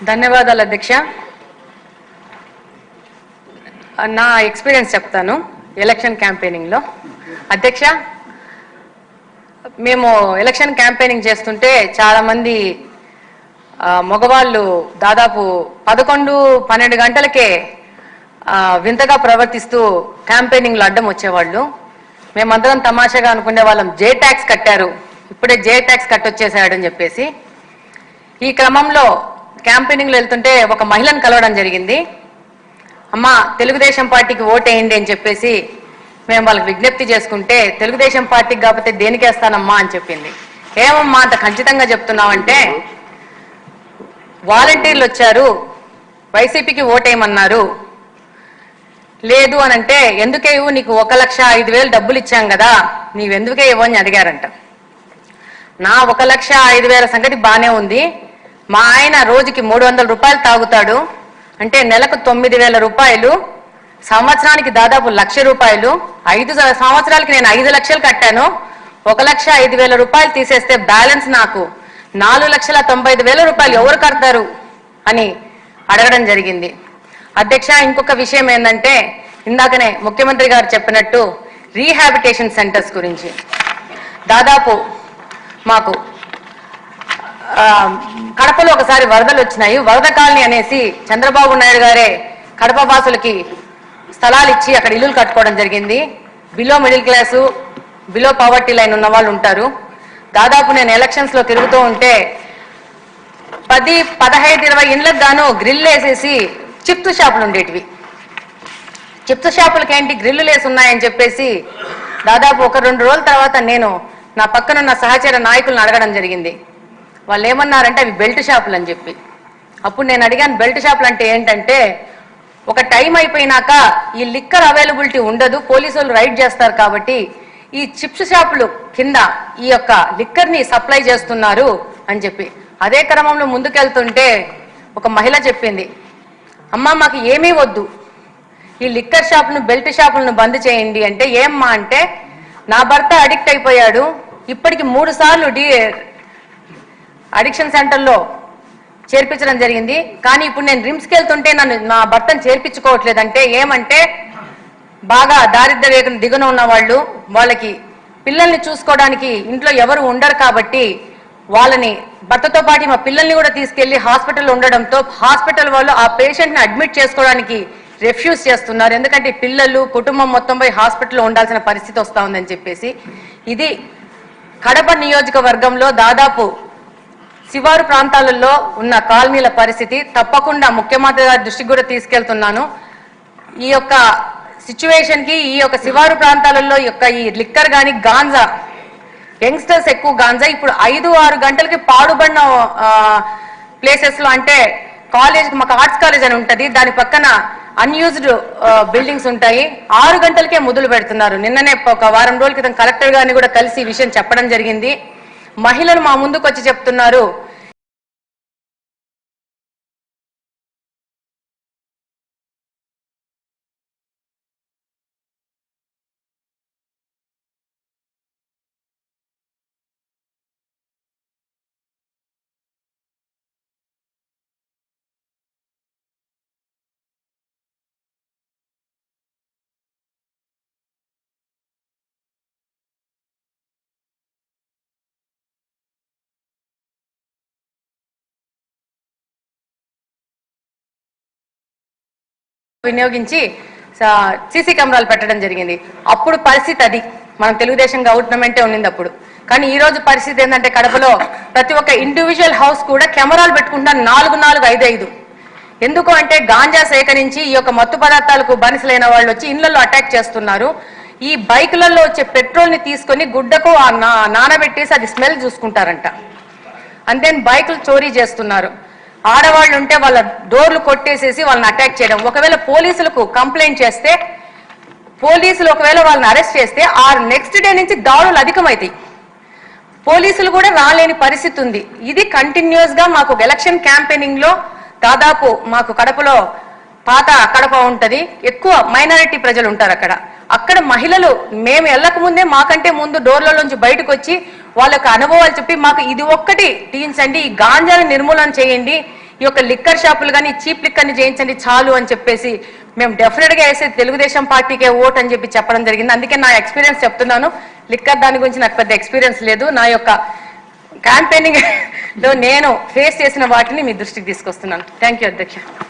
ధన్యవాదాలు అధ్యక్ష. నా ఎక్స్పీరియన్స్ చెప్తాను ఎలక్షన్ క్యాంపెయినింగ్లో. అధ్యక్ష, మేము ఎలక్షన్ క్యాంపెయినింగ్ చేస్తుంటే చాలామంది మగవాళ్ళు దాదాపు 11-12 గంటలకే వింతగా ప్రవర్తిస్తూ క్యాంపెయినింగ్లో అడ్డం వచ్చేవాళ్ళు. మేమందరం తమాషాగా అనుకునే వాళ్ళం, జే ట్యాక్స్ కట్టారు, ఇప్పుడే జే ట్యాక్స్ కట్టొచ్చేసాడని చెప్పేసి. ఈ క్రమంలో క్యాంపెయినింగ్లో వెళ్తుంటే ఒక మహిళను కలవడం జరిగింది. అమ్మ, తెలుగుదేశం పార్టీకి ఓటేయండి అని చెప్పేసి మేము వాళ్ళకి విజ్ఞప్తి చేసుకుంటే, తెలుగుదేశం పార్టీకి కాకపోతే దేనికి వేస్తానమ్మా అని చెప్పింది. ఏమమ్మా అంత ఖచ్చితంగా చెప్తున్నావంటే, వాలంటీర్లు వచ్చారు, వైసీపీకి ఓటేయమన్నారు, లేదు అని అంటే ఎందుకే ఇవ్వు, నీకు 1,05,000 డబ్బులు ఇచ్చాం కదా, నీవెందుకే ఇవ్వు అని అడిగారంట. నా 1,05,000 సంగతి బాగానే ఉంది, మా ఆయన రోజుకి 300 రూపాయలు తాగుతాడు, అంటే నెలకు 9,000 రూపాయలు, సంవత్సరానికి దాదాపు 1,00,000 రూపాయలు, 5 సంవత్సరాలకి నేను 5 లక్షలు కట్టాను, 1,05,000 రూపాయలు తీసేస్తే బ్యాలెన్స్ నాకు 4,95,000 రూపాయలు ఎవరు కడతారు అని అడగడం జరిగింది. అధ్యక్ష, ఇంకొక విషయం ఏంటంటే, ఇందాకనే ముఖ్యమంత్రి గారు చెప్పినట్టు రీహాబిటేషన్ సెంటర్స్ గురించి. దాదాపు మాకు కడపలో ఒకసారి వరదలు వచ్చినాయి. వరద కాలనీ అనేసి చంద్రబాబు నాయుడు గారే కడప వాసులకి స్థలాలు ఇచ్చి అక్కడ ఇల్లులు కట్టుకోవడం జరిగింది. Below middle class, below poverty line ఉన్న వాళ్ళు ఉంటారు. దాదాపు నేను ఎలక్షన్స్లో తిరుగుతూ ఉంటే 10, 15, 20 ఇండ్లకు గాను గ్రిల్ వేసేసి చిప్స్ షాపులు ఉండేటివి. చిప్స్ షాపులకి ఏంటి గ్రిల్లు వేసి ఉన్నాయని చెప్పేసి దాదాపు 1-2 రోజుల తర్వాత నేను నా పక్కనున్న సహచర నాయకులను అడగడం జరిగింది. వాళ్ళు ఏమన్నారంటే అవి బెల్ట్ షాపులు అని చెప్పి. అప్పుడు నేను అడిగాను, బెల్ట్ షాపులు అంటే ఏంటంటే, ఒక టైం అయిపోయినాక ఈ లిక్కర్ అవైలబిలిటీ ఉండదు, పోలీసులు రైడ్ చేస్తారు కాబట్టి ఈ చిప్స్ షాపులు కింద ఈ యొక్క లిక్కర్ని సప్లై చేస్తున్నారు అని చెప్పి. అదే క్రమంలో ముందుకెళ్తుంటే ఒక మహిళ చెప్పింది, అమ్మ మాకు ఏమీ వద్దు, ఈ లిక్కర్ షాపును బెల్ట్ షాపులను బంద్ చేయండి అంటే. ఏమ్మా అంటే, నా భర్త అడిక్ట్ అయిపోయాడు, ఇప్పటికి 3 సార్లు అడిక్షన్ సెంటర్లో చేర్పించడం జరిగింది, కానీ ఇప్పుడు నేను రిమ్స్కి వెళ్తుంటే నా భర్తను చేర్పించుకోవట్లేదంటే. ఏమంటే, బాగా దారిద్ర్య రేఖను దిగున ఉన్న వాళ్ళు, వాళ్ళకి పిల్లల్ని చూసుకోవడానికి ఇంట్లో ఎవరు ఉండరు కాబట్టి వాళ్ళని భర్తతో పాటు మా పిల్లల్ని కూడా తీసుకెళ్లి హాస్పిటల్లో ఉండడంతో హాస్పిటల్ వాళ్ళు ఆ పేషెంట్ని అడ్మిట్ చేసుకోవడానికి రిఫ్యూజ్ చేస్తున్నారు. ఎందుకంటే పిల్లలు కుటుంబం మొత్తం పోయి హాస్పిటల్లో ఉండాల్సిన పరిస్థితి వస్తూ ఉందని చెప్పేసి. ఇది కడప నియోజకవర్గంలో దాదాపు శివారు ప్రాంతాలలో ఉన్న కాలనీల పరిస్థితి. తప్పకుండా ముఖ్యమంత్రి గారి దృష్టికి కూడా తీసుకెళ్తున్నాను. ఈ యొక్క సిచ్యువేషన్కి ఈ యొక్క శివారు ప్రాంతాలలో ఈ లిక్కర్ కానీ గాంజా, యంగ్స్టర్స్ ఎక్కువ గాంజా ఇప్పుడు 5-6 గంటలకి పాడుబడిన ప్లేసెస్లో, అంటే కాలేజ్కి, మాకు ఆర్ట్స్ కాలేజ్ అని ఉంటుంది, దాని పక్కన అన్యూజ్డ్ బిల్డింగ్స్ ఉంటాయి, 6 గంటలకే మొదలు పెడుతున్నారు. నిన్ననే ఒక వారం రోజుల క్రితం కలెక్టర్ గారిని కూడా కలిసి ఈ విషయం చెప్పడం జరిగింది. మహిళలు మా ముందుకు వచ్చి చెప్తున్నారు, వినియోగించి సీసీ కెమెరాలు పెట్టడం జరిగింది. అప్పుడు పరిస్థితి అది, మనం తెలుగుదేశం గవర్నమెంటే ఉన్నింది అప్పుడు. కానీ ఈ రోజు పరిస్థితి ఏంటంటే, కడపలో ప్రతి ఒక్క ఇండివిజువల్ హౌస్ కూడా కెమెరాలు పెట్టుకుంటారు, 4-4, 5-5. ఎందుకు అంటే గాంజా సేకరించి ఈ యొక్క మత్తు పదార్థాలకు బానిసలైన వాళ్ళు వచ్చి ఇళ్లలో అటాక్ చేస్తున్నారు. ఈ బైకులలో వచ్చే పెట్రోల్ని తీసుకొని గుడ్డకు నానబెట్టేసి అది స్మెల్ చూసుకుంటారంట. అంతే బైకులు చోరీ చేస్తున్నారు. ఆడవాళ్ళు ఉంటే వాళ్ళ డోర్లు కొట్టేసేసి వాళ్ళని అటాక్ చేయడం. ఒకవేళ పోలీసులకు కంప్లైంట్ చేస్తే, పోలీసులు ఒకవేళ వాళ్ళని అరెస్ట్ చేస్తే ఆ నెక్స్ట్ డే నుంచి దాడులు అధికమవుతాయి. పోలీసులు కూడా రాలేని పరిస్థితి ఉంది. ఇది కంటిన్యూస్ గా మాకు ఎలక్షన్ క్యాంపెయినింగ్ లో దాదాపు మాకు కడపలో పాత కడప ఉంటది, ఎక్కువ మైనారిటీ ప్రజలు ఉంటారు అక్కడ. అక్కడ మహిళలు మేము వెళ్ళక ముందే మాకంటే ముందు డోర్లలోంచి బయటకు వచ్చి వాళ్ళకి అనుభవాలు చెప్పి మాకు ఇది ఒక్కటి తీయించండి, ఈ గాంజాని నిర్మూలన చేయండి, ఈ యొక్క లిక్కర్ షాపులు కానీ చీప్ లిక్కర్ని చేయించండి చాలు అని చెప్పేసి మేము డెఫినెట్ గా వేసే తెలుగుదేశం పార్టీకే ఓట్ అని చెప్పి చెప్పడం జరిగింది. అందుకే నా ఎక్స్పీరియన్స్ చెప్తున్నాను. లిక్కర్ దాని గురించి నాకు పెద్ద ఎక్స్పీరియన్స్ లేదు. నా యొక్క క్యాంపెయినింగ్ లో నేను ఫేస్ చేసిన వాటిని మీ దృష్టికి తీసుకొస్తున్నాను. థ్యాంక్ యూ అధ్యక్ష.